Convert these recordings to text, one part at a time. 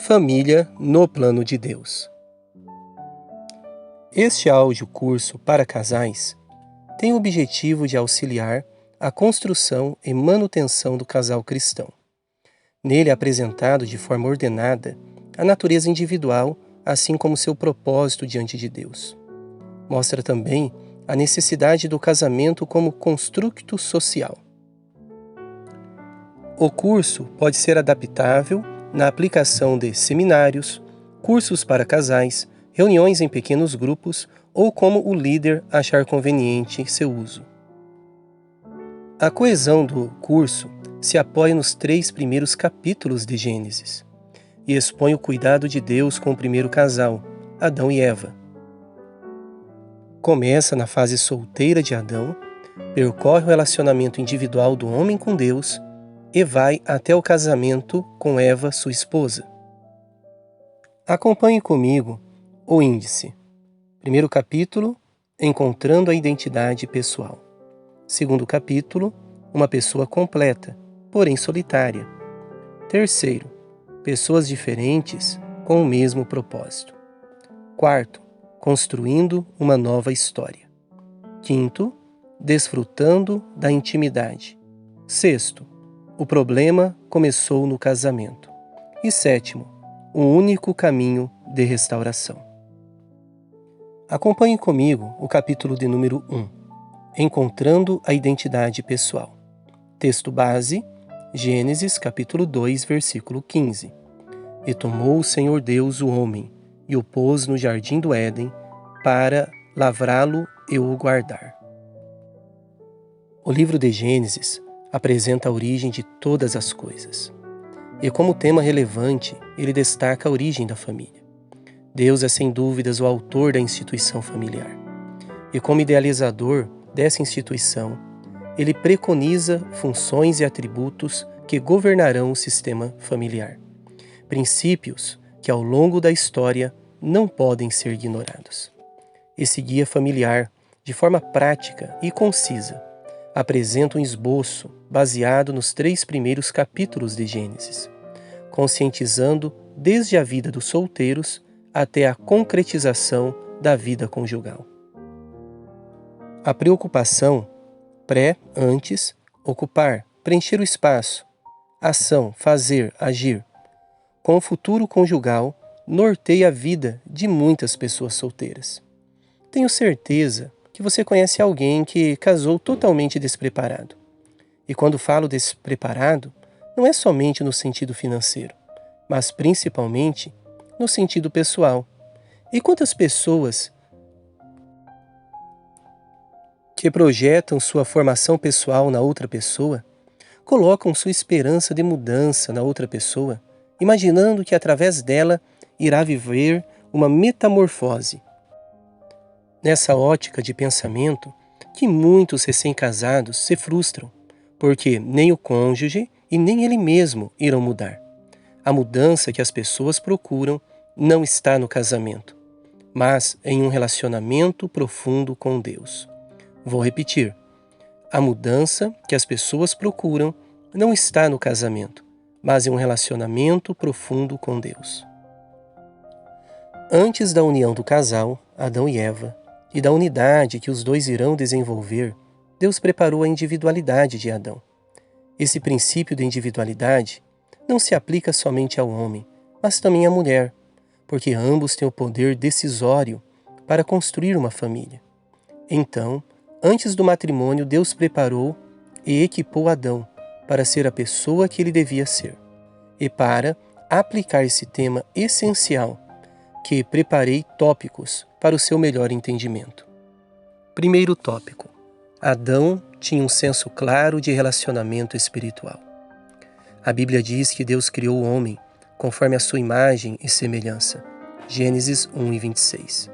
Família no plano de Deus. Este áudio curso para casais tem o objetivo de auxiliar a construção e manutenção do casal cristão. Nele é apresentado de forma ordenada a natureza individual, assim como seu propósito diante de Deus. Mostra também a necessidade do casamento como construto social. O curso pode ser adaptável na aplicação de seminários, cursos para casais, reuniões em pequenos grupos ou como o líder achar conveniente seu uso. A coesão do curso se apoia nos 3 primeiros capítulos de Gênesis e expõe o cuidado de Deus com o primeiro casal, Adão e Eva. Começa na fase solteira de Adão, percorre o relacionamento individual do homem com Deus e vai até o casamento com Eva, sua esposa. Acompanhe comigo o índice. Primeiro capítulo, encontrando a identidade pessoal. Segundo capítulo, uma pessoa completa, porém solitária. Terceiro, pessoas diferentes com o mesmo propósito. Quarto, construindo uma nova história. Quinto, desfrutando da intimidade. Sexto, o problema começou no casamento. E sétimo, o único caminho de restauração. Acompanhe comigo o capítulo de número 1, encontrando a identidade pessoal. Texto base, Gênesis capítulo 2, versículo 15. E tomou o Senhor Deus o homem, e o pôs no jardim do Éden, para lavrá-lo e o guardar. O livro de Gênesis apresenta a origem de todas as coisas. E como tema relevante, ele destaca a origem da família. Deus é sem dúvidas o autor da instituição familiar. E como idealizador dessa instituição, ele preconiza funções e atributos que governarão o sistema familiar. Princípios que ao longo da história não podem ser ignorados. Esse guia familiar, de forma prática e concisa, apresenta um esboço baseado nos 3 primeiros capítulos de Gênesis, conscientizando desde a vida dos solteiros até a concretização da vida conjugal. A preocupação, antes, ocupar, preencher o espaço, ação, fazer, agir, com o futuro conjugal, norteia a vida de muitas pessoas solteiras. Tenho certeza que você conhece alguém que casou totalmente despreparado. E quando falo despreparado, não é somente no sentido financeiro, mas principalmente no sentido pessoal. E quantas pessoas que projetam sua formação pessoal na outra pessoa, colocam sua esperança de mudança na outra pessoa, imaginando que através dela irá viver uma metamorfose. Nessa ótica de pensamento, que muitos recém-casados se frustram, porque nem o cônjuge e nem ele mesmo irão mudar. A mudança que as pessoas procuram não está no casamento, mas em um relacionamento profundo com Deus. Vou repetir. A mudança que as pessoas procuram não está no casamento, mas em um relacionamento profundo com Deus. Antes da união do casal, Adão e Eva, e da unidade que os dois irão desenvolver, Deus preparou a individualidade de Adão. Esse princípio de individualidade não se aplica somente ao homem, mas também à mulher, porque ambos têm o poder decisório para construir uma família. Então, antes do matrimônio, Deus preparou e equipou Adão para ser a pessoa que ele devia ser. E para aplicar esse tema essencial, que preparei tópicos para o seu melhor entendimento. Primeiro tópico. Adão tinha um senso claro de relacionamento espiritual. A Bíblia diz que Deus criou o homem conforme a sua imagem e semelhança. Gênesis 1:26.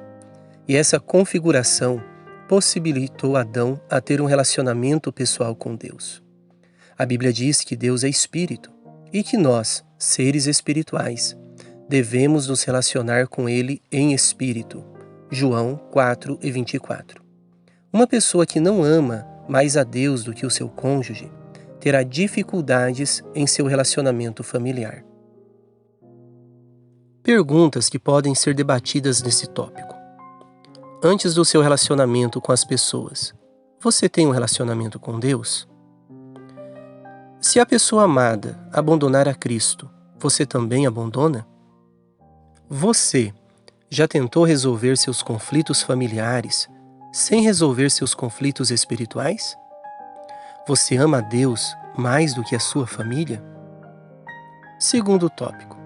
E essa configuração possibilitou Adão a ter um relacionamento pessoal com Deus. A Bíblia diz que Deus é espírito e que nós, seres espirituais, devemos nos relacionar com Ele em espírito. João 4:24. Uma pessoa que não ama mais a Deus do que o seu cônjuge terá dificuldades em seu relacionamento familiar. Perguntas que podem ser debatidas nesse tópico. Antes do seu relacionamento com as pessoas, você tem um relacionamento com Deus? Se a pessoa amada abandonar a Cristo, você também abandona? Você já tentou resolver seus conflitos familiares sem resolver seus conflitos espirituais? Você ama a Deus mais do que a sua família? Segundo tópico.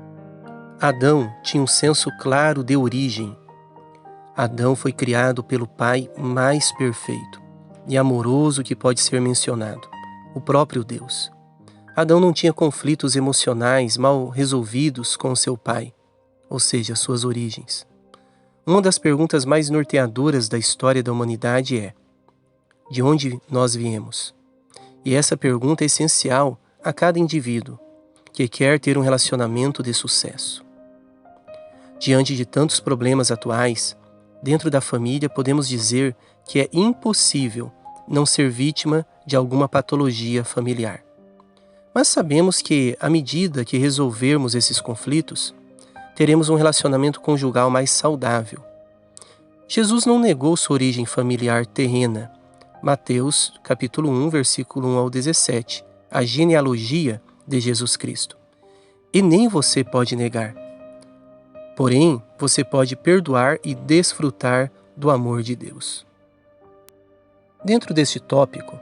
Adão tinha um senso claro de origem. Adão foi criado pelo Pai mais perfeito e amoroso que pode ser mencionado, o próprio Deus. Adão não tinha conflitos emocionais mal resolvidos com seu pai, ou seja, suas origens. Uma das perguntas mais norteadoras da história da humanidade é: de onde nós viemos? E essa pergunta é essencial a cada indivíduo que quer ter um relacionamento de sucesso. Diante de tantos problemas atuais, dentro da família podemos dizer que é impossível não ser vítima de alguma patologia familiar. Mas sabemos que, à medida que resolvermos esses conflitos, teremos um relacionamento conjugal mais saudável. Jesus não negou sua origem familiar terrena. Mateus, capítulo 1, versículo 1 ao 17, a genealogia de Jesus Cristo. E nem você pode negar. Porém, você pode perdoar e desfrutar do amor de Deus. Dentro deste tópico,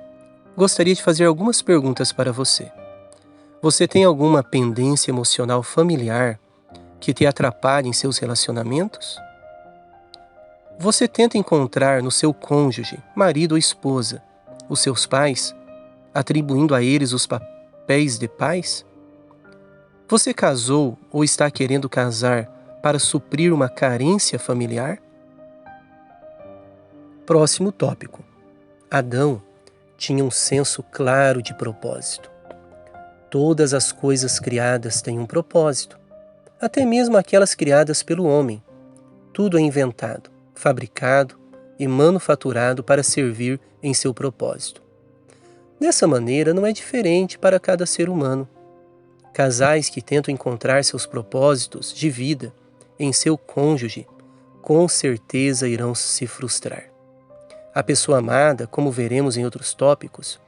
gostaria de fazer algumas perguntas para você. Você tem alguma pendência emocional familiar que te atrapalhe em seus relacionamentos? Você tenta encontrar no seu cônjuge, marido ou esposa, os seus pais, atribuindo a eles os papéis de pais? Você casou ou está querendo casar para suprir uma carência familiar? Próximo tópico. Adão tinha um senso claro de propósito. Todas as coisas criadas têm um propósito, até mesmo aquelas criadas pelo homem. Tudo é inventado, fabricado e manufaturado para servir em seu propósito. Dessa maneira, não é diferente para cada ser humano. Casais que tentam encontrar seus propósitos de vida em seu cônjuge, com certeza irão se frustrar. A pessoa amada, como veremos em outros tópicos,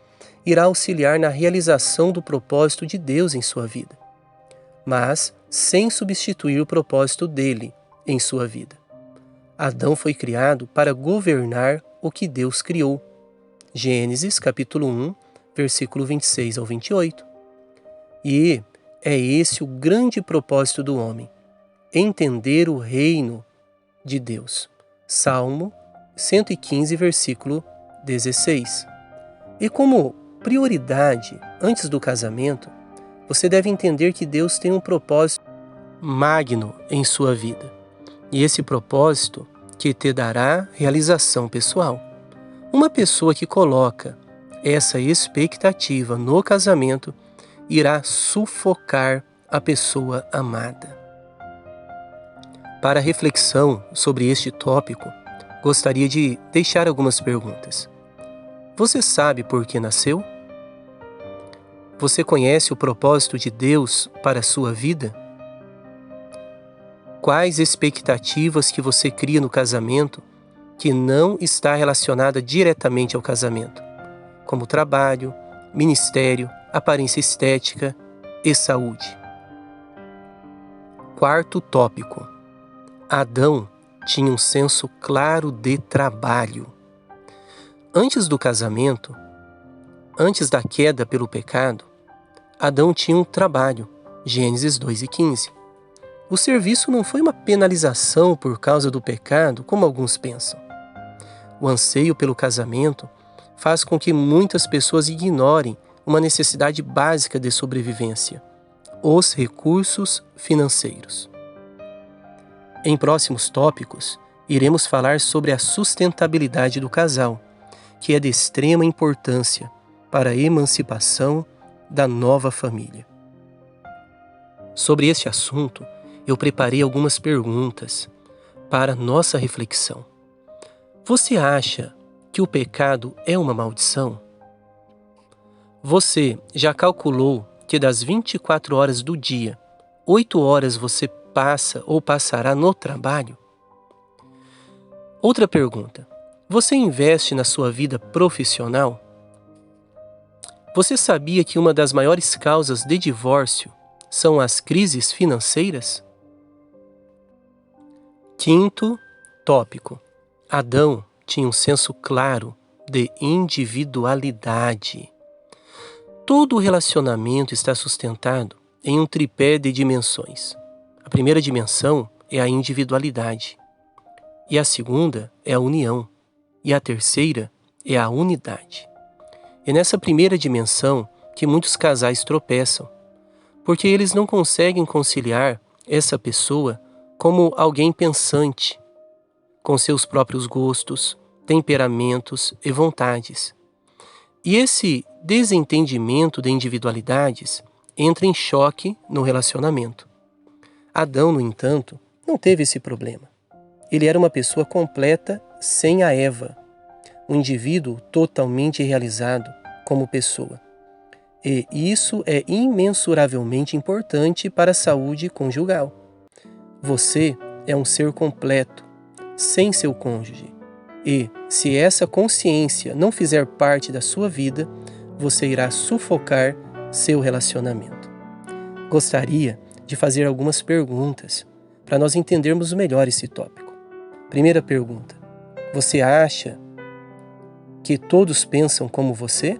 irá auxiliar na realização do propósito de Deus em sua vida, mas sem substituir o propósito dele em sua vida. Adão foi criado para governar o que Deus criou. Gênesis, capítulo 1, versículo 26 ao 28. E é esse o grande propósito do homem, entender o reino de Deus. Salmo 115, versículo 16. E como prioridade antes do casamento, você deve entender que Deus tem um propósito magno em sua vida. E esse propósito que te dará realização pessoal. Uma pessoa que coloca essa expectativa no casamento irá sufocar a pessoa amada. Para reflexão sobre este tópico, gostaria de deixar algumas perguntas. Você sabe por que nasceu? Você conhece o propósito de Deus para a sua vida? Quais expectativas que você cria no casamento que não está relacionada diretamente ao casamento, como trabalho, ministério, aparência estética e saúde? Quarto tópico. Adão tinha um senso claro de trabalho. Antes do casamento, antes da queda pelo pecado, Adão tinha um trabalho, Gênesis 2:15. O serviço não foi uma penalização por causa do pecado, como alguns pensam. O anseio pelo casamento faz com que muitas pessoas ignorem uma necessidade básica de sobrevivência: os recursos financeiros. Em próximos tópicos, iremos falar sobre a sustentabilidade do casal, que é de extrema importância para a emancipação da nova família. Sobre este assunto, eu preparei algumas perguntas para nossa reflexão. Você acha que o pecado é uma maldição? Você já calculou que das 24 horas do dia, 8 horas você passa ou passará no trabalho? Outra pergunta. Você investe na sua vida profissional? Você sabia que uma das maiores causas de divórcio são as crises financeiras? Quinto tópico. Adão tinha um senso claro de individualidade. Todo relacionamento está sustentado em um tripé de dimensões. A primeira dimensão é a individualidade, e a segunda é a união, e a terceira é a unidade. É nessa primeira dimensão que muitos casais tropeçam, porque eles não conseguem conciliar essa pessoa como alguém pensante, com seus próprios gostos, temperamentos e vontades. E esse desentendimento de individualidades entra em choque no relacionamento. Adão, no entanto, não teve esse problema. Ele era uma pessoa completa sem a Eva, um indivíduo totalmente realizado como pessoa. E isso é imensuravelmente importante para a saúde conjugal. Você é um ser completo, sem seu cônjuge. E, se essa consciência não fizer parte da sua vida, você irá sufocar seu relacionamento. Gostaria de fazer algumas perguntas para nós entendermos melhor esse tópico. Primeira pergunta: você acha que todos pensam como você?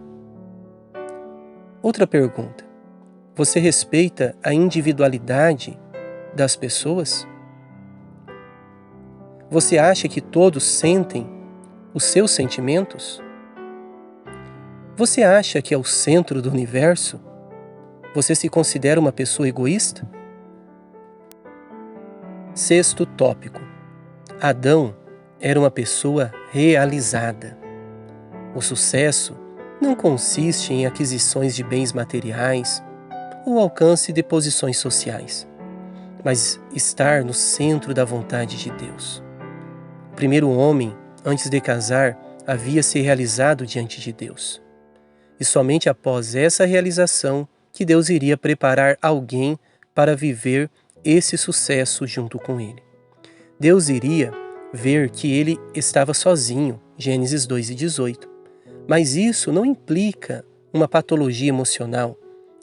Outra pergunta: você respeita a individualidade das pessoas? Você acha que todos sentem os seus sentimentos? Você acha que é o centro do universo? Você se considera uma pessoa egoísta? Sexto tópico. Adão era uma pessoa realizada. O sucesso não consiste em aquisições de bens materiais ou alcance de posições sociais, mas estar no centro da vontade de Deus. O primeiro homem, antes de casar, havia se realizado diante de Deus. E somente após essa realização que Deus iria preparar alguém para viver esse sucesso junto com ele. Deus iria ver que ele estava sozinho, Gênesis 2:18. Mas isso não implica uma patologia emocional,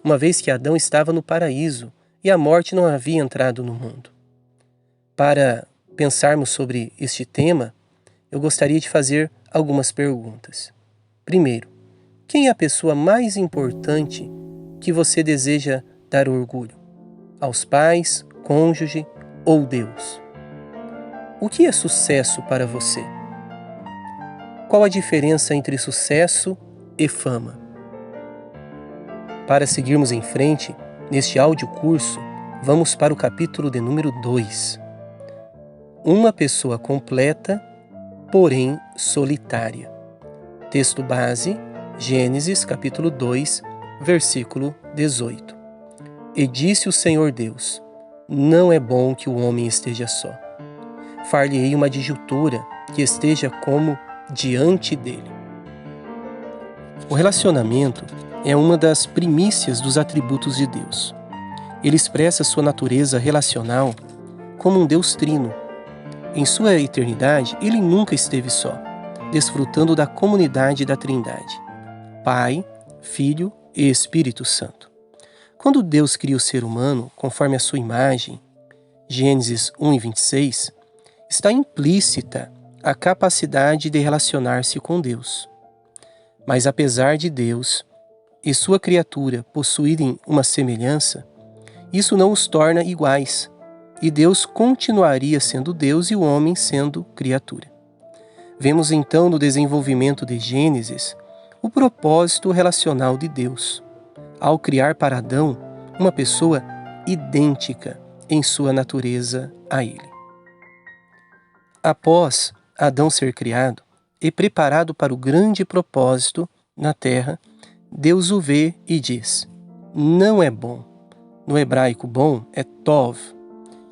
uma vez que Adão estava no paraíso e a morte não havia entrado no mundo. Para pensarmos sobre este tema, eu gostaria de fazer algumas perguntas. Primeiro, quem é a pessoa mais importante que você deseja dar orgulho? Aos pais, cônjuge ou Deus? O que é sucesso para você? Qual a diferença entre sucesso e fama? Para seguirmos em frente, neste audiocurso, vamos para o capítulo de número 2. Uma pessoa completa, porém solitária. Texto base, Gênesis capítulo 2, versículo 18. E disse o Senhor Deus: não é bom que o homem esteja só. Far-lhe-ei uma adjutora que esteja como diante dele. O relacionamento é uma das primícias dos atributos de Deus. Ele expressa sua natureza relacional como um Deus trino. Em sua eternidade, ele nunca esteve só, desfrutando da comunidade da Trindade, Pai, Filho e Espírito Santo. Quando Deus cria o ser humano conforme a sua imagem, Gênesis 1:26, está implícita a capacidade de relacionar-se com Deus. Mas apesar de Deus e sua criatura possuírem uma semelhança, isso não os torna iguais, e Deus continuaria sendo Deus e o homem sendo criatura. Vemos então no desenvolvimento de Gênesis o propósito relacional de Deus, ao criar para Adão uma pessoa idêntica em sua natureza a ele. Após Adão ser criado e preparado para o grande propósito na terra, Deus o vê e diz: não é bom. No hebraico, bom é tov.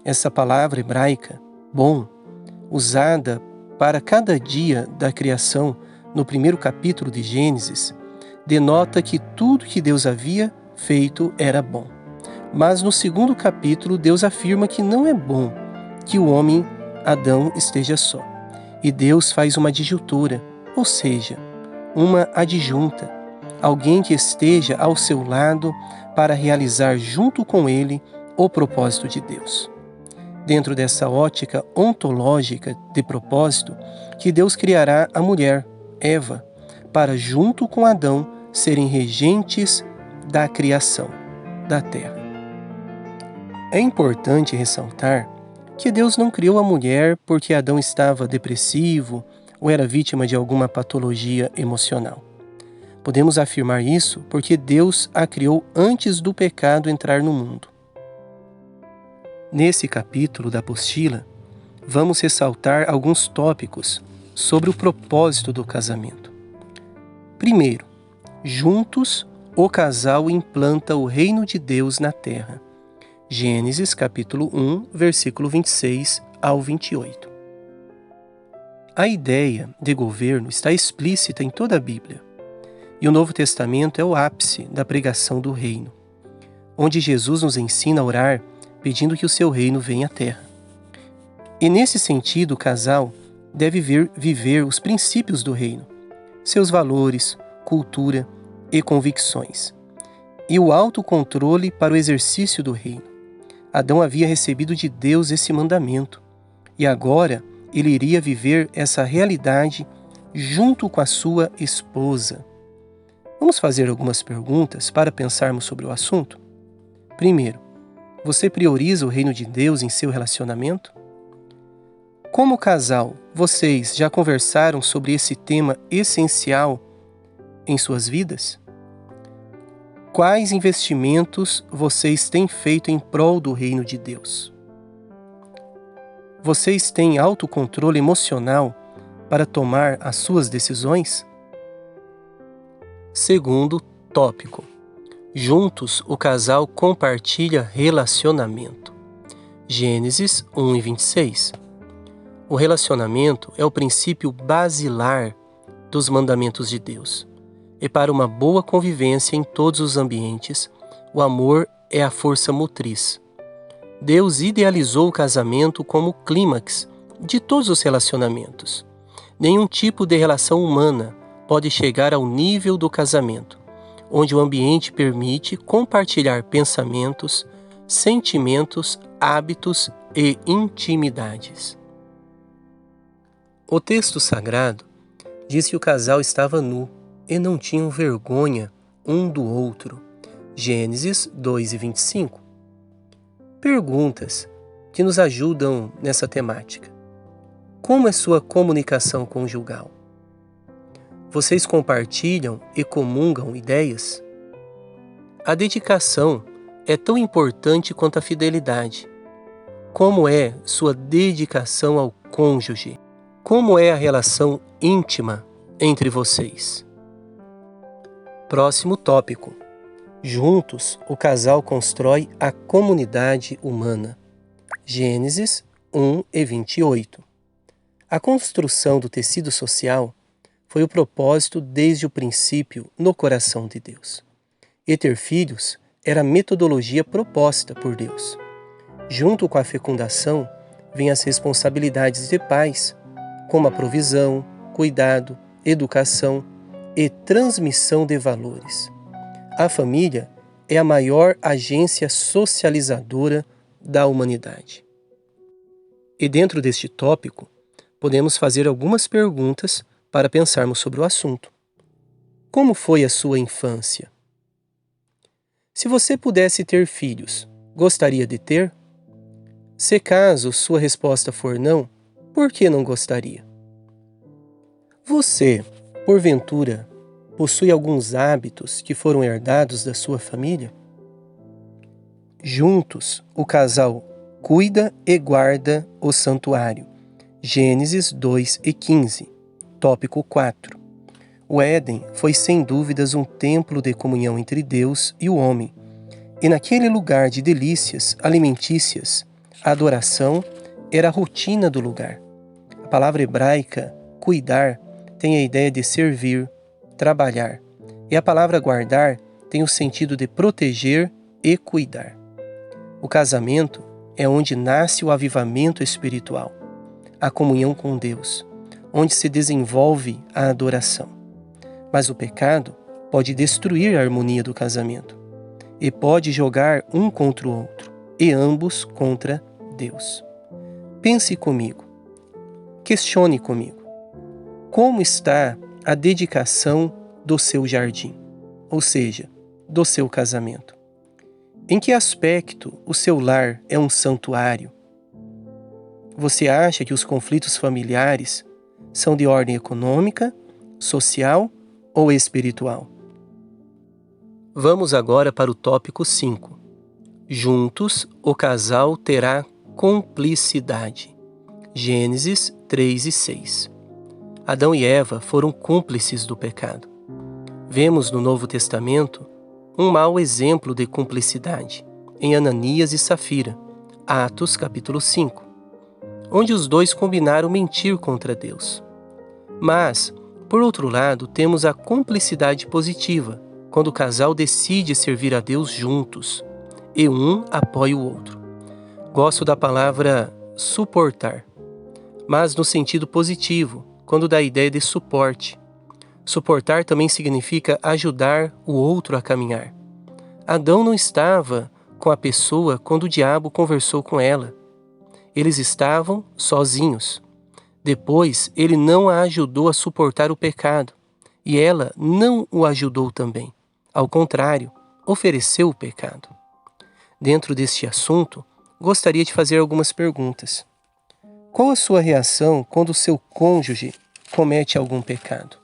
Essa palavra hebraica, bom, usada para cada dia da criação no primeiro capítulo de Gênesis, denota que tudo que Deus havia feito era bom. Mas no segundo capítulo, Deus afirma que não é bom que o homem, Adão, esteja só. E Deus faz uma adjuntura, ou seja, uma adjunta, alguém que esteja ao seu lado para realizar junto com ele o propósito de Deus. Dentro dessa ótica ontológica de propósito, que Deus criará a mulher, Eva, para junto com Adão serem regentes da criação, da terra. É importante ressaltar que Deus não criou a mulher porque Adão estava depressivo ou era vítima de alguma patologia emocional. Podemos afirmar isso porque Deus a criou antes do pecado entrar no mundo. Nesse capítulo da apostila, vamos ressaltar alguns tópicos sobre o propósito do casamento. Primeiro, juntos o casal implanta o reino de Deus na terra. Gênesis capítulo 1, versículo 26 ao 28. A ideia de governo está explícita em toda a Bíblia. E o Novo Testamento é o ápice da pregação do reino, onde Jesus nos ensina a orar pedindo que o seu reino venha à terra. E nesse sentido, o casal deve viver os princípios do reino, seus valores, cultura e convicções, e o autocontrole para o exercício do reino. Adão havia recebido de Deus esse mandamento, e agora ele iria viver essa realidade junto com a sua esposa. Vamos fazer algumas perguntas para pensarmos sobre o assunto? Primeiro, você prioriza o reino de Deus em seu relacionamento? Como casal, vocês já conversaram sobre esse tema essencial em suas vidas? Quais investimentos vocês têm feito em prol do reino de Deus? Vocês têm autocontrole emocional para tomar as suas decisões? Segundo tópico. Juntos o casal compartilha relacionamento. Gênesis 1 e 26. O relacionamento é o princípio basilar dos mandamentos de Deus. E para uma boa convivência em todos os ambientes, o amor é a força motriz. Deus idealizou o casamento como o clímax de todos os relacionamentos. Nenhum tipo de relação humana pode chegar ao nível do casamento, onde o ambiente permite compartilhar pensamentos, sentimentos, hábitos e intimidades. O texto sagrado diz que o casal estava nu e não tinham vergonha um do outro. Gênesis 2 e 25. Perguntas que nos ajudam nessa temática. Como é sua comunicação conjugal? Vocês compartilham e comungam ideias? A dedicação é tão importante quanto a fidelidade. Como é sua dedicação ao cônjuge? Como é a relação íntima entre vocês? Próximo tópico. Juntos, o casal constrói a comunidade humana. Gênesis 1 e 28. A construção do tecido social foi o propósito desde o princípio no coração de Deus. E ter filhos era a metodologia proposta por Deus. Junto com a fecundação, vêm as responsabilidades de pais, como a provisão, cuidado, educação e transmissão de valores. A família é a maior agência socializadora da humanidade. E dentro deste tópico, podemos fazer algumas perguntas para pensarmos sobre o assunto. Como foi a sua infância? Se você pudesse ter filhos, gostaria de ter? Se caso sua resposta for não, por que não gostaria? Você, porventura, possui alguns hábitos que foram herdados da sua família? Juntos, o casal cuida e guarda o santuário. Gênesis 2 e 15. Tópico 4. O Éden foi sem dúvidas um templo de comunhão entre Deus e o homem. E naquele lugar de delícias alimentícias, a adoração era a rotina do lugar. A palavra hebraica, cuidar, tem a ideia de servir, trabalhar. E a palavra guardar tem o sentido de proteger e cuidar. O casamento é onde nasce o avivamento espiritual, a comunhão com Deus, onde se desenvolve a adoração. Mas o pecado pode destruir a harmonia do casamento e pode jogar um contra o outro, e ambos contra Deus. Pense comigo, questione comigo. Como está a dedicação do seu jardim, ou seja, do seu casamento? Em que aspecto o seu lar é um santuário? Você acha que os conflitos familiares são de ordem econômica, social ou espiritual? Vamos agora para o tópico 5. Juntos, o casal terá cumplicidade. Gênesis 3 e 6. Adão e Eva foram cúmplices do pecado. Vemos no Novo Testamento um mau exemplo de cumplicidade em Ananias e Safira, Atos capítulo 5, onde os dois combinaram mentir contra Deus. Mas, por outro lado, temos a cumplicidade positiva, quando o casal decide servir a Deus juntos, e um apoia o outro. Gosto da palavra suportar, mas no sentido positivo, quando dá a ideia de suporte. Suportar também significa ajudar o outro a caminhar. Adão não estava com a pessoa quando o diabo conversou com ela. Eles estavam sozinhos. Depois, ele não a ajudou a suportar o pecado, e ela não o ajudou também. Ao contrário, ofereceu o pecado. Dentro deste assunto, gostaria de fazer algumas perguntas. Qual a sua reação quando o seu cônjuge comete algum pecado?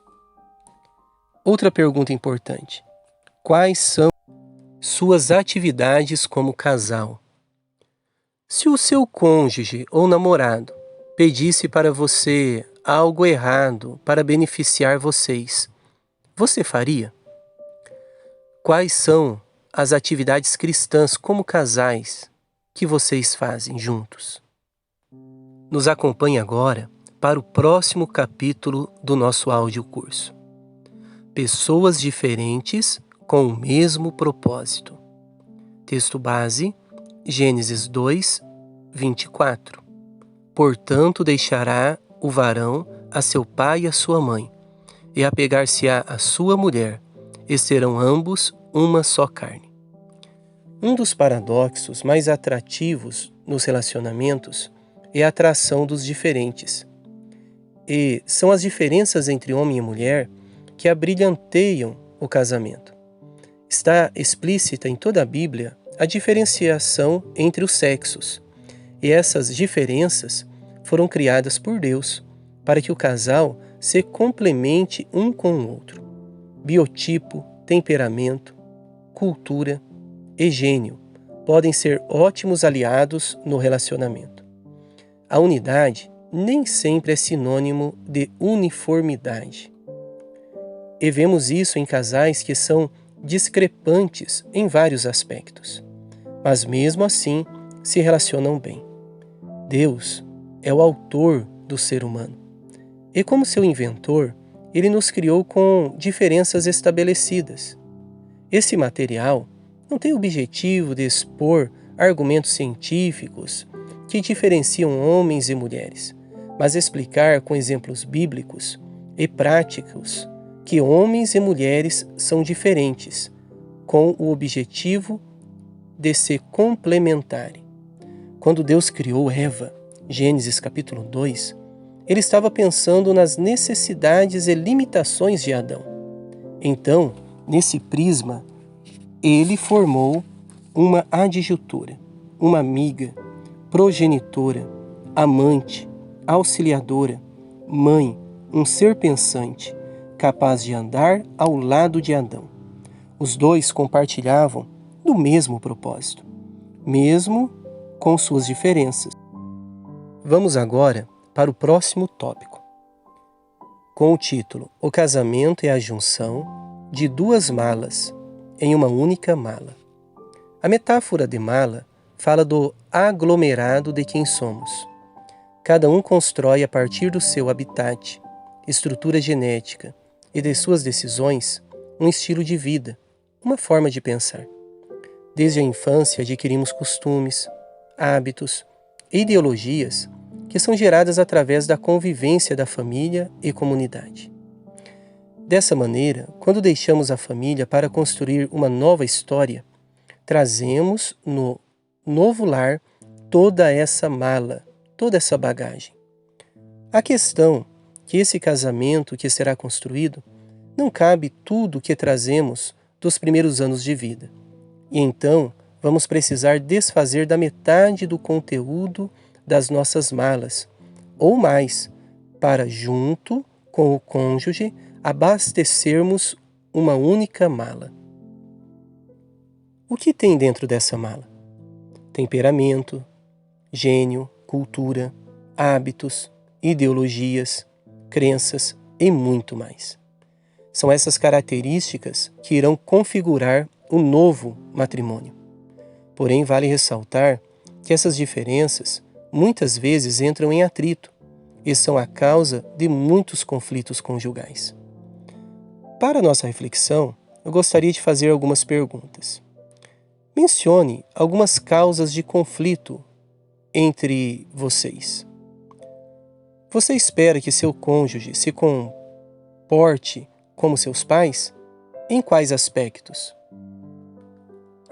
Outra pergunta importante. Quais são suas atividades como casal? Se o seu cônjuge ou namorado pedisse para você algo errado para beneficiar vocês, você faria? Quais são as atividades cristãs como casais que vocês fazem juntos? Nos acompanhe agora para o próximo capítulo do nosso audiocurso. Pessoas diferentes com o mesmo propósito. Texto base, Gênesis 2, 24. Portanto, deixará o varão a seu pai e a sua mãe, e apegar-se-á à sua mulher, e serão ambos uma só carne. Um dos paradoxos mais atrativos nos relacionamentos é a atração dos diferentes. E são as diferenças entre homem e mulher que abrilhanteiam o casamento. Está explícita em toda a Bíblia a diferenciação entre os sexos, e essas diferenças foram criadas por Deus para que o casal se complemente um com o outro. Biotipo, temperamento, cultura e gênio podem ser ótimos aliados no relacionamento. A unidade nem sempre é sinônimo de uniformidade. E vemos isso em casais que são discrepantes em vários aspectos, mas mesmo assim se relacionam bem. Deus é o autor do ser humano, e como seu inventor, ele nos criou com diferenças estabelecidas. Esse material não tem o objetivo de expor argumentos científicos que diferenciam homens e mulheres, mas explicar com exemplos bíblicos e práticos que homens e mulheres são diferentes, com o objetivo de se complementarem. Quando Deus criou Eva, Gênesis capítulo 2, ele estava pensando nas necessidades e limitações de Adão. Então, nesse prisma, ele formou uma adjuntura, uma amiga, progenitora, amante, auxiliadora, mãe, um ser pensante, capaz de andar ao lado de Adão. Os dois compartilhavam do mesmo propósito, mesmo com suas diferenças. Vamos agora para o próximo tópico, com o título O casamento é a junção de duas malas em uma única mala. A metáfora de mala fala do aglomerado de quem somos. Cada um constrói a partir do seu habitat, estrutura genética e de suas decisões um estilo de vida, uma forma de pensar. Desde a infância adquirimos costumes, hábitos e ideologias que são geradas através da convivência da família e comunidade. Dessa maneira, quando deixamos a família para construir uma nova história, trazemos no novo lar toda essa mala, toda essa bagagem. A questão é que esse casamento que será construído não cabe tudo o que trazemos dos primeiros anos de vida. E então vamos precisar desfazer da metade do conteúdo das nossas malas, ou mais, para, junto com o cônjuge, abastecermos uma única mala. O que tem dentro dessa mala? Temperamento, gênio, cultura, hábitos, ideologias, crenças e muito mais. São essas características que irão configurar o novo matrimônio. Porém, vale ressaltar que essas diferenças muitas vezes entram em atrito e são a causa de muitos conflitos conjugais. Para nossa reflexão, eu gostaria de fazer algumas perguntas. Mencione algumas causas de conflito entre vocês. Você espera que seu cônjuge se comporte como seus pais? Em quais aspectos?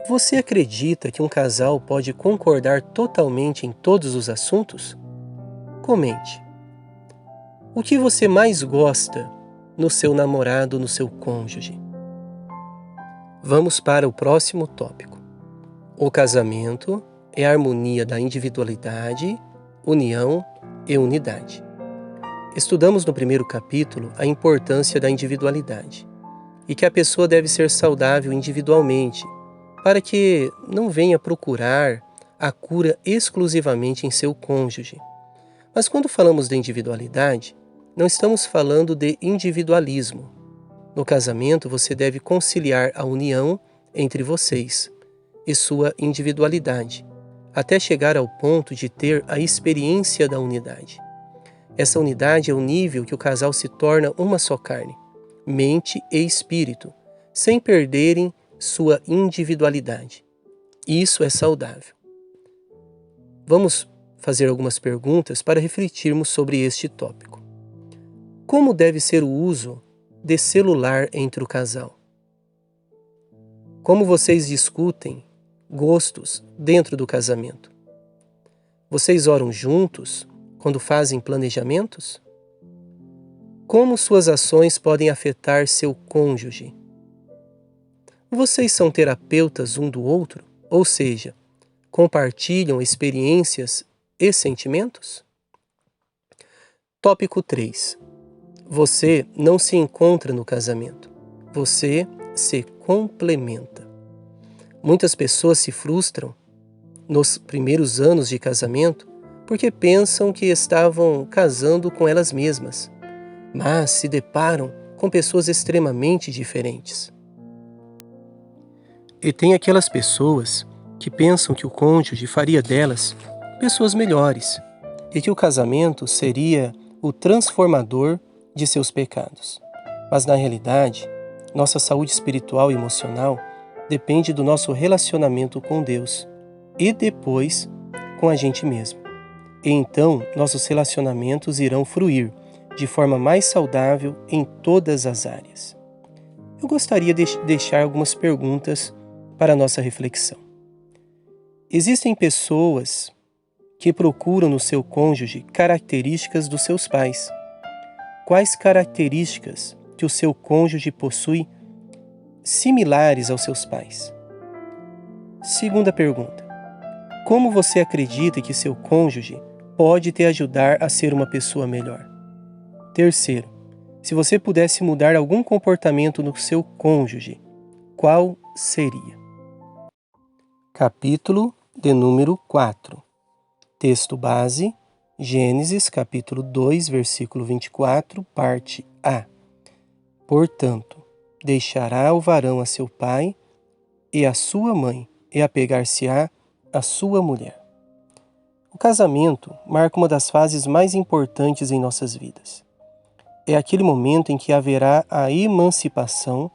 Você acredita que um casal pode concordar totalmente em todos os assuntos? Comente. O que você mais gosta no seu namorado, no seu cônjuge? Vamos para o próximo tópico. O casamento é a harmonia da individualidade, união e unidade. Estudamos no primeiro capítulo a importância da individualidade e que a pessoa deve ser saudável individualmente para que não venha procurar a cura exclusivamente em seu cônjuge. Mas quando falamos de individualidade, não estamos falando de individualismo. No casamento, você deve conciliar a união entre vocês e sua individualidade, até chegar ao ponto de ter a experiência da unidade. Essa unidade é o nível que o casal se torna uma só carne, mente e espírito, sem perderem sua individualidade. Isso é saudável. Vamos fazer algumas perguntas para refletirmos sobre este tópico. Como deve ser o uso de celular entre o casal? Como vocês discutem gostos dentro do casamento? Vocês oram juntos quando fazem planejamentos? Como suas ações podem afetar seu cônjuge? Vocês são terapeutas um do outro? Ou seja, compartilham experiências e sentimentos? Tópico 3. Você não se encontra no casamento. Você se complementa. Muitas pessoas se frustram nos primeiros anos de casamento porque pensam que estavam casando com elas mesmas, mas se deparam com pessoas extremamente diferentes. E tem aquelas pessoas que pensam que o cônjuge faria delas pessoas melhores e que o casamento seria o transformador de seus pecados. Mas na realidade, nossa saúde espiritual e emocional depende do nosso relacionamento com Deus e depois com a gente mesmo. E então nossos relacionamentos irão fruir de forma mais saudável em todas as áreas. Eu gostaria de deixar algumas perguntas para a nossa reflexão. Existem pessoas que procuram no seu cônjuge características dos seus pais. Quais características que o seu cônjuge possui similares aos seus pais? Segunda pergunta. Como você acredita que seu cônjuge pode te ajudar a ser uma pessoa melhor? Terceiro. Se você pudesse mudar algum comportamento no seu cônjuge, qual seria? Capítulo de número 4. Texto base, Gênesis capítulo 2, versículo 24, parte A. Portanto, deixará o varão a seu pai e a sua mãe, e apegar-se-á a sua mulher. O casamento marca uma das fases mais importantes em nossas vidas. É aquele momento em que haverá a emancipação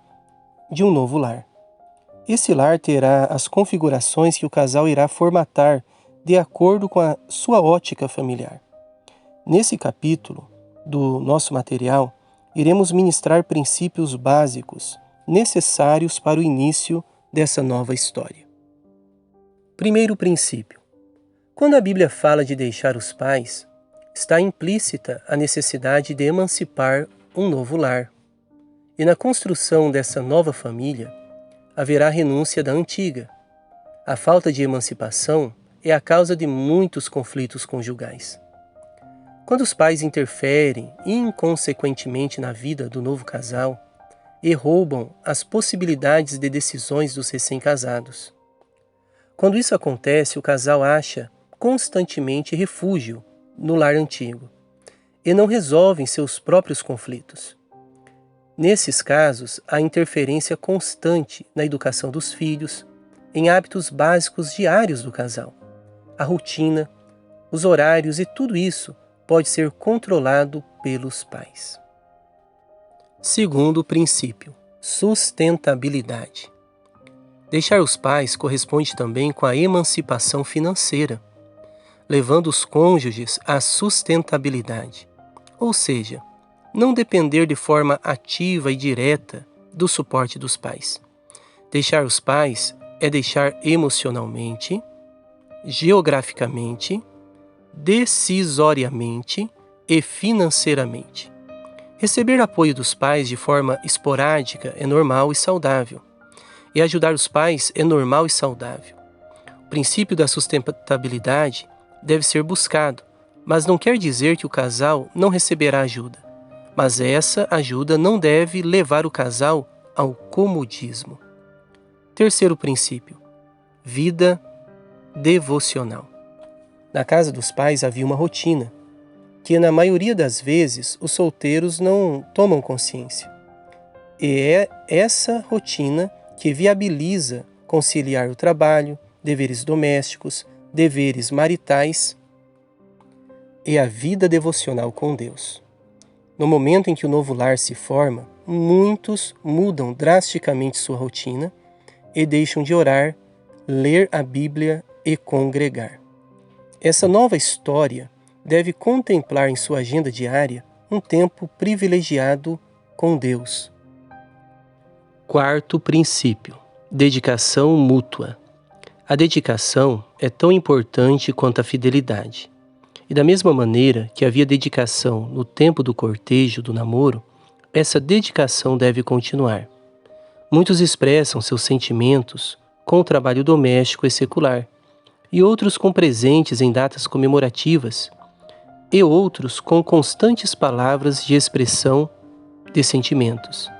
de um novo lar. Esse lar terá as configurações que o casal irá formatar de acordo com a sua ótica familiar. Nesse capítulo do nosso material, iremos ministrar princípios básicos necessários para o início dessa nova história. Primeiro princípio. Quando a Bíblia fala de deixar os pais, está implícita a necessidade de emancipar um novo lar. E na construção dessa nova família, haverá renúncia da antiga. A falta de emancipação é a causa de muitos conflitos conjugais. Quando os pais interferem inconsequentemente na vida do novo casal e roubam as possibilidades de decisões dos recém-casados. Quando isso acontece, o casal acha constantemente refúgio no lar antigo e não resolvem seus próprios conflitos. Nesses casos, há interferência constante na educação dos filhos, em hábitos básicos diários do casal. A rotina, os horários e tudo isso pode ser controlado pelos pais. Segundo princípio, sustentabilidade. Deixar os pais corresponde também com a emancipação financeira, levando os cônjuges à sustentabilidade, ou seja, não depender de forma ativa e direta do suporte dos pais. Deixar os pais é deixar emocionalmente, geograficamente, decisoriamente e financeiramente. Receber apoio dos pais de forma esporádica é normal e saudável, e ajudar os pais é normal e saudável. O princípio da sustentabilidade deve ser buscado, mas não quer dizer que o casal não receberá ajuda. Mas essa ajuda não deve levar o casal ao comodismo. Terceiro princípio, vida devocional. Na casa dos pais havia uma rotina, que na maioria das vezes os solteiros não tomam consciência. E é essa rotina que viabiliza conciliar o trabalho, deveres domésticos, deveres maritais e a vida devocional com Deus. No momento em que o novo lar se forma, muitos mudam drasticamente sua rotina e deixam de orar, ler a Bíblia e congregar. Essa nova história deve contemplar em sua agenda diária um tempo privilegiado com Deus. Quarto princípio, dedicação mútua. A dedicação é tão importante quanto a fidelidade. E da mesma maneira que havia dedicação no tempo do cortejo, do namoro, essa dedicação deve continuar. Muitos expressam seus sentimentos com o trabalho doméstico e secular, e outros com presentes em datas comemorativas, e outros com constantes palavras de expressão de sentimentos,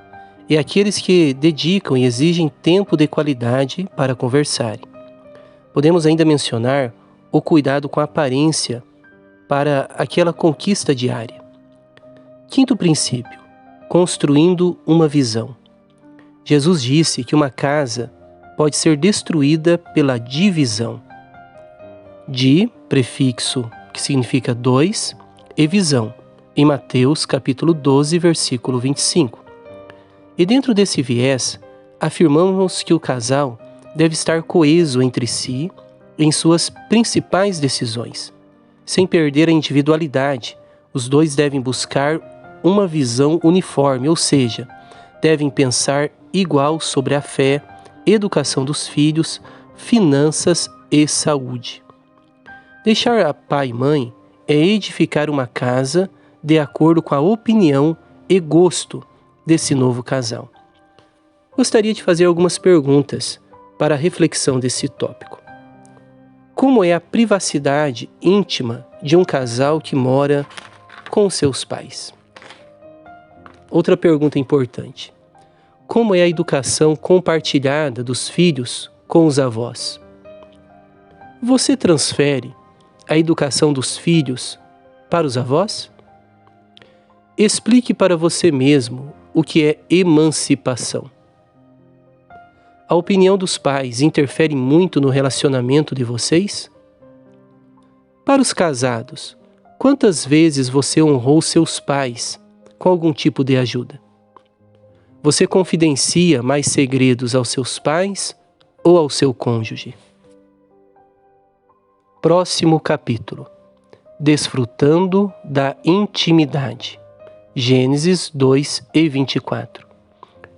e aqueles que dedicam e exigem tempo de qualidade para conversarem. Podemos ainda mencionar o cuidado com a aparência para aquela conquista diária. Quinto princípio, construindo uma visão. Jesus disse que uma casa pode ser destruída pela divisão. Di, prefixo que significa dois, e visão, em Mateus capítulo 12, versículo 25. E dentro desse viés, afirmamos que o casal deve estar coeso entre si em suas principais decisões. Sem perder a individualidade, os dois devem buscar uma visão uniforme, ou seja, devem pensar igual sobre a fé, educação dos filhos, finanças e saúde. Deixar a pai e mãe é edificar uma casa de acordo com a opinião e gosto desse novo casal. Gostaria de fazer algumas perguntas para a reflexão desse tópico. Como é a privacidade íntima de um casal que mora com seus pais? Outra pergunta importante. Como é a educação compartilhada dos filhos com os avós? Você transfere a educação dos filhos para os avós? Explique para você mesmo o que é emancipação. A opinião dos pais interfere muito no relacionamento de vocês? Para os casados, quantas vezes você honrou seus pais com algum tipo de ajuda? Você confidencia mais segredos aos seus pais ou ao seu cônjuge. Próximo capítulo: Desfrutando da intimidade. Gênesis 2 e 24.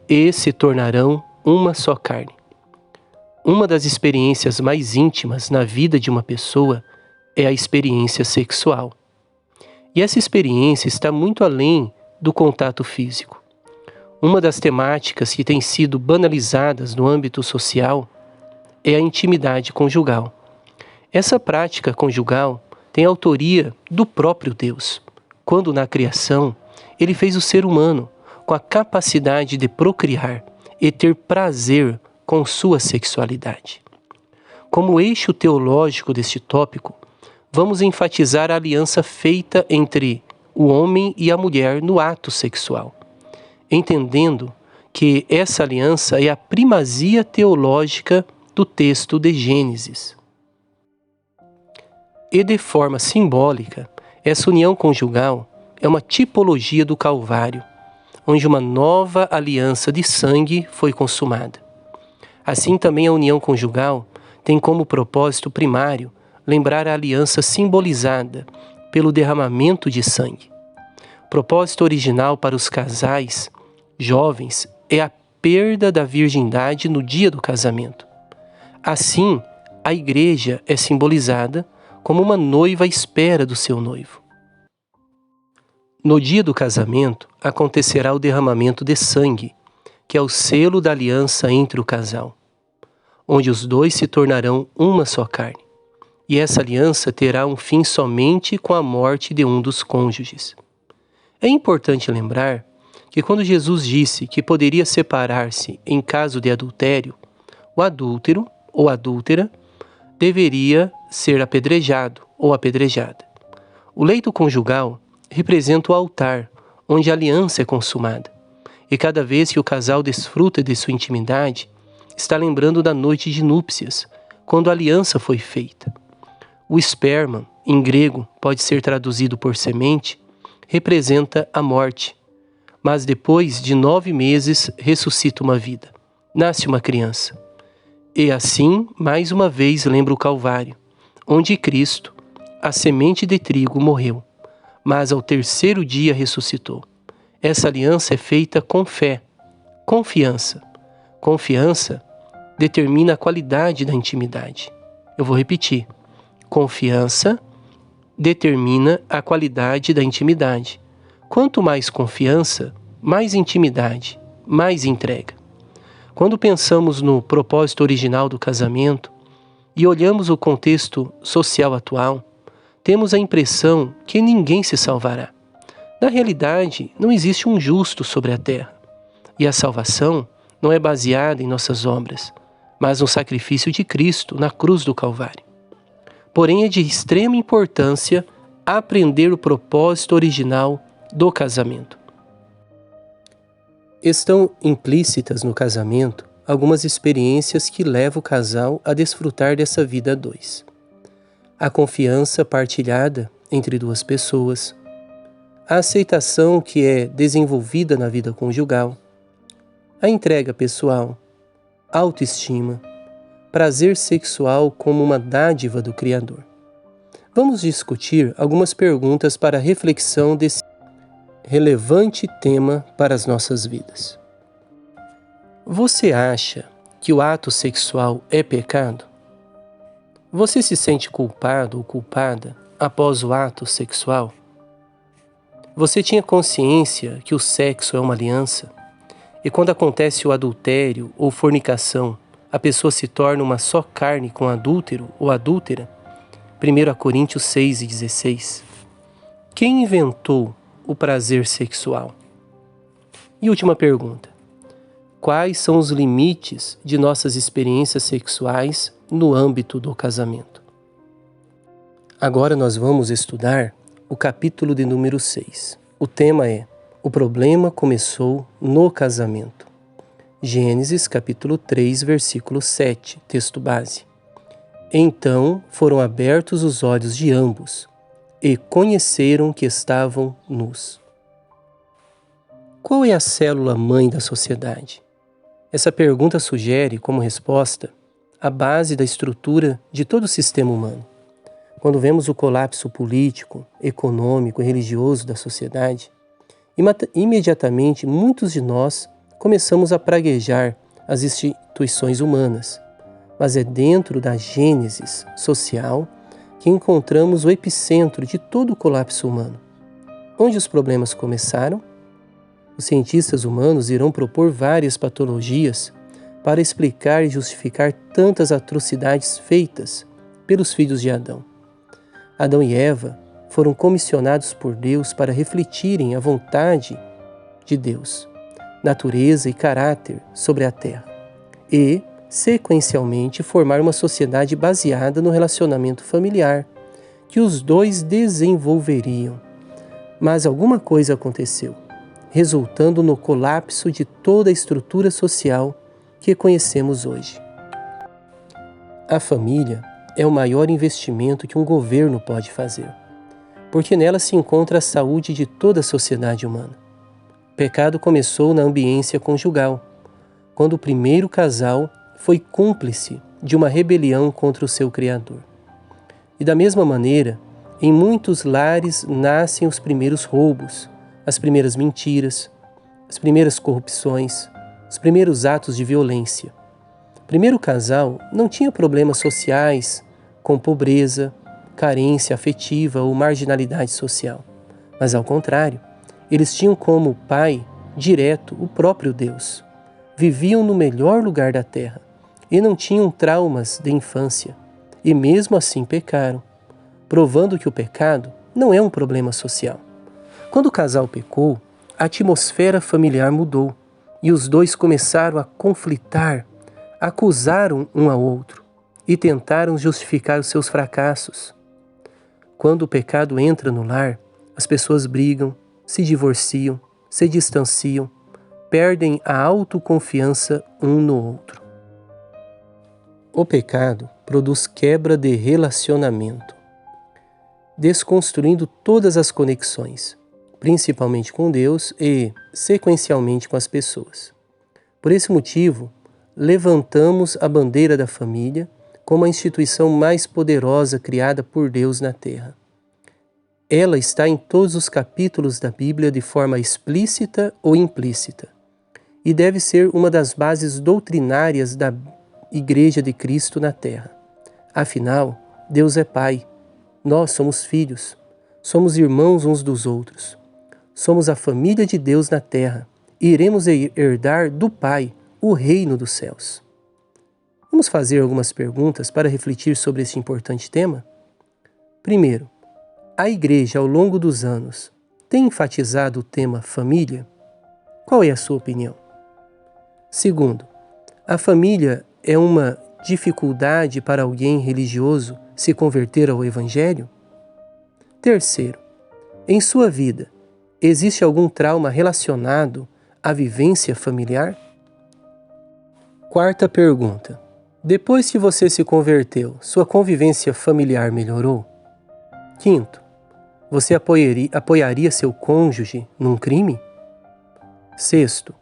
E se tornarão uma só carne. Uma das experiências mais íntimas na vida de uma pessoa é a experiência sexual. E essa experiência está muito além do contato físico. Uma das temáticas que tem sido banalizadas no âmbito social é a intimidade conjugal. Essa prática conjugal tem autoria do próprio Deus, quando na criação ele fez o ser humano com a capacidade de procriar e ter prazer com sua sexualidade. Como eixo teológico deste tópico, vamos enfatizar a aliança feita entre o homem e a mulher no ato sexual, entendendo que essa aliança é a primazia teológica do texto de Gênesis. E de forma simbólica, essa união conjugal é uma tipologia do Calvário, onde uma nova aliança de sangue foi consumada. Assim também a união conjugal tem como propósito primário lembrar a aliança simbolizada pelo derramamento de sangue. O propósito original para os casais jovens é a perda da virgindade no dia do casamento. Assim, a igreja é simbolizada como uma noiva à espera do seu noivo. No dia do casamento, acontecerá o derramamento de sangue, que é o selo da aliança entre o casal, onde os dois se tornarão uma só carne. E essa aliança terá um fim somente com a morte de um dos cônjuges. É importante lembrar que quando Jesus disse que poderia separar-se em caso de adultério, o adúltero ou adúltera deveria ser apedrejado ou apedrejada. O leito conjugal representa o altar, onde a aliança é consumada. E cada vez que o casal desfruta de sua intimidade, está lembrando da noite de núpcias, quando a aliança foi feita. O esperma, em grego, pode ser traduzido por semente, representa a morte. Mas depois de 9 meses, ressuscita uma vida. Nasce uma criança. E assim, mais uma vez, lembra o Calvário, onde Cristo, a semente de trigo, morreu, mas ao 3º dia ressuscitou. Essa aliança é feita com fé, confiança. Confiança determina a qualidade da intimidade. Eu vou repetir. Confiança determina a qualidade da intimidade. Quanto mais confiança, mais intimidade, mais entrega. Quando pensamos no propósito original do casamento e olhamos o contexto social atual, temos a impressão que ninguém se salvará. Na realidade, não existe um justo sobre a terra. E a salvação não é baseada em nossas obras, mas no sacrifício de Cristo na cruz do Calvário. Porém, é de extrema importância aprender o propósito original do casamento. Estão implícitas no casamento algumas experiências que levam o casal a desfrutar dessa vida a dois. A confiança partilhada entre duas pessoas, a aceitação que é desenvolvida na vida conjugal, a entrega pessoal, autoestima, prazer sexual como uma dádiva do Criador. Vamos discutir algumas perguntas para reflexão desse relevante tema para as nossas vidas. Você acha que o ato sexual é pecado? Você se sente culpado ou culpada após o ato sexual? Você tinha consciência que o sexo é uma aliança? E quando acontece o adultério ou fornicação, a pessoa se torna uma só carne com adúltero ou adúltera? 1 Coríntios 6:16. Quem inventou o prazer sexual? E última pergunta. Quais são os limites de nossas experiências sexuais no âmbito do casamento? Agora nós vamos estudar o capítulo de número 6. O tema é: o problema começou no casamento. Gênesis capítulo 3, versículo 7, texto base. Então foram abertos os olhos de ambos, e conheceram que estavam nus. Qual é a célula mãe da sociedade? Essa pergunta sugere, como resposta, a base da estrutura de todo o sistema humano. Quando vemos o colapso político, econômico e religioso da sociedade, imediatamente muitos de nós começamos a praguejar as instituições humanas, mas é dentro da gênese social que encontramos o epicentro de todo o colapso humano. Onde os problemas começaram? Os cientistas humanos irão propor várias patologias para explicar e justificar tantas atrocidades feitas pelos filhos de Adão. Adão e Eva foram comissionados por Deus para refletirem a vontade de Deus, natureza e caráter sobre a terra e, sequencialmente, formar uma sociedade baseada no relacionamento familiar que os dois desenvolveriam. Mas alguma coisa aconteceu, resultando no colapso de toda a estrutura social que conhecemos hoje. A família é o maior investimento que um governo pode fazer, porque nela se encontra a saúde de toda a sociedade humana. O pecado começou na ambiência conjugal, quando o primeiro casal foi cúmplice de uma rebelião contra o seu Criador. E da mesma maneira, em muitos lares nascem os primeiros roubos, as primeiras mentiras, as primeiras corrupções, os primeiros atos de violência. O primeiro casal não tinha problemas sociais, com pobreza, carência afetiva ou marginalidade social. Mas, ao contrário, eles tinham como pai direto o próprio Deus. Viviam no melhor lugar da terra e não tinham traumas de infância. E mesmo assim pecaram, provando que o pecado não é um problema social. Quando o casal pecou, a atmosfera familiar mudou e os dois começaram a conflitar, acusaram um ao outro e tentaram justificar os seus fracassos. Quando o pecado entra no lar, as pessoas brigam, se divorciam, se distanciam, perdem a autoconfiança um no outro. O pecado produz quebra de relacionamento, desconstruindo todas as conexões, principalmente com Deus e, sequencialmente, com as pessoas. Por esse motivo, levantamos a bandeira da família como a instituição mais poderosa criada por Deus na Terra. Ela está em todos os capítulos da Bíblia de forma explícita ou implícita e deve ser uma das bases doutrinárias da Igreja de Cristo na Terra. Afinal, Deus é Pai, nós somos filhos, somos irmãos uns dos outros. Somos a família de Deus na Terra e iremos herdar do Pai o reino dos céus. Vamos fazer algumas perguntas para refletir sobre esse importante tema? Primeiro, a Igreja, ao longo dos anos, tem enfatizado o tema família? Qual é a sua opinião? Segundo, a família é uma dificuldade para alguém religioso se converter ao Evangelho? Terceiro, em sua vida, existe algum trauma relacionado à vivência familiar? Quarta pergunta. Depois que você se converteu, sua convivência familiar melhorou? Quinto, você apoiaria seu cônjuge num crime? Sexto,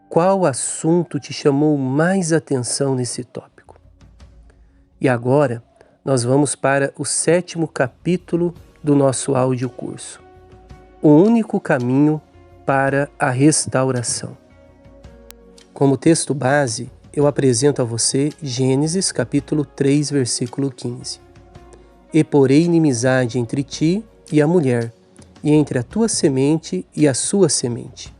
qual assunto te chamou mais atenção nesse tópico? E agora, nós vamos para o 7º capítulo do nosso audiocurso. O único caminho para a restauração. Como texto base, eu apresento a você Gênesis capítulo 3, versículo 15. E porei inimizade entre ti e a mulher, e entre a tua semente e a sua semente.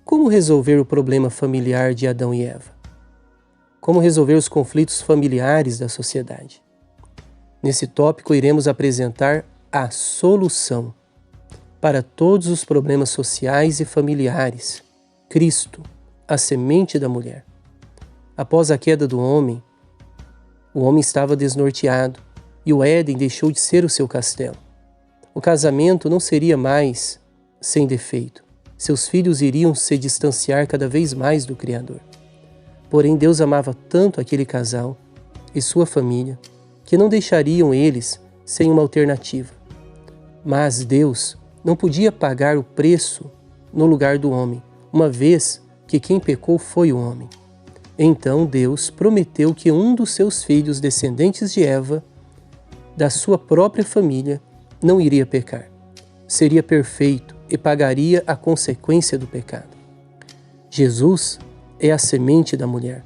Como resolver o problema familiar de Adão e Eva? Como resolver os conflitos familiares da sociedade? Nesse tópico, iremos apresentar a solução para todos os problemas sociais e familiares: Cristo, a semente da mulher. Após a queda do homem, o homem estava desnorteado e o Éden deixou de ser o seu castelo. O casamento não seria mais sem defeito. Seus filhos iriam se distanciar cada vez mais do Criador. Porém, Deus amava tanto aquele casal e sua família que não deixariam eles sem uma alternativa. Mas Deus não podia pagar o preço no lugar do homem, uma vez que quem pecou foi o homem. Então Deus prometeu que um dos seus filhos, descendentes de Eva, da sua própria família, não iria pecar. Seria perfeito e pagaria a consequência do pecado. Jesus é a semente da mulher.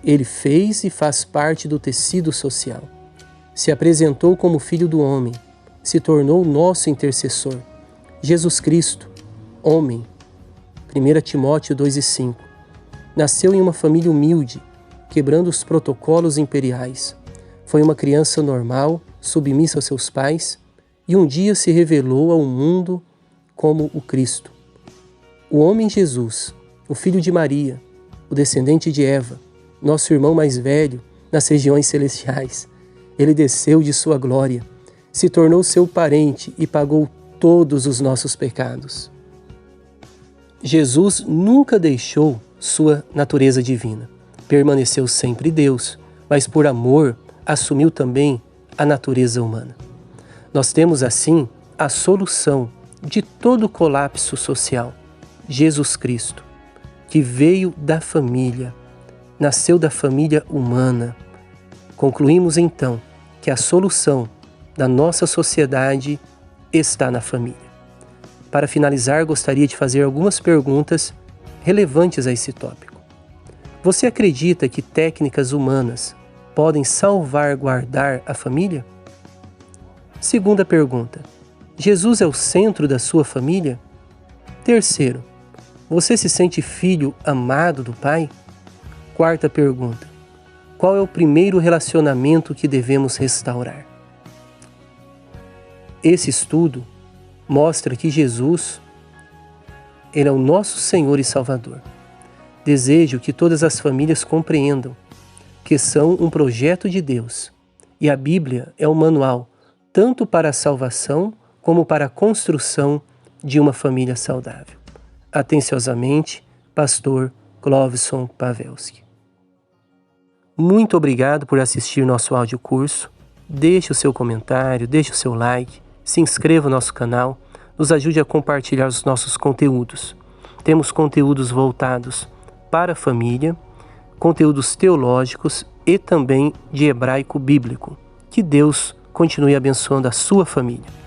Ele fez e faz parte do tecido social. Se apresentou como Filho do homem, se tornou nosso intercessor. Jesus Cristo, homem, 1 Timóteo 2,5, nasceu em uma família humilde, quebrando os protocolos imperiais. Foi uma criança normal, submissa aos seus pais, e um dia se revelou ao mundo como o Cristo. O homem Jesus, o filho de Maria, o descendente de Eva, nosso irmão mais velho nas regiões celestiais. Ele desceu de sua glória, se tornou seu parente e pagou todos os nossos pecados. Jesus nunca deixou sua natureza divina. Permaneceu sempre Deus, mas por amor assumiu também a natureza humana. Nós temos assim a solução de todo o colapso social. Jesus Cristo, que veio da família, nasceu da família humana. Concluímos então que a solução da nossa sociedade está na família. Para finalizar, gostaria de fazer algumas perguntas relevantes a esse tópico. Você acredita que técnicas humanas podem salvaguardar a família? Segunda pergunta: Jesus é o centro da sua família? Terceiro: você se sente filho amado do Pai? Quarta pergunta: qual é o primeiro relacionamento que devemos restaurar? Esse estudo mostra que Jesus, Ele é o nosso Senhor e Salvador. Desejo que todas as famílias compreendam que são um projeto de Deus e a Bíblia é um manual tanto para a salvação como para a construção de uma família saudável. Atenciosamente, Pastor Clovison Pavelski. Muito obrigado por assistir nosso audiocurso. Deixe o seu comentário, deixe o seu like, se inscreva no nosso canal, nos ajude a compartilhar os nossos conteúdos. Temos conteúdos voltados para a família, conteúdos teológicos e também de hebraico bíblico. Que Deus continue abençoando a sua família.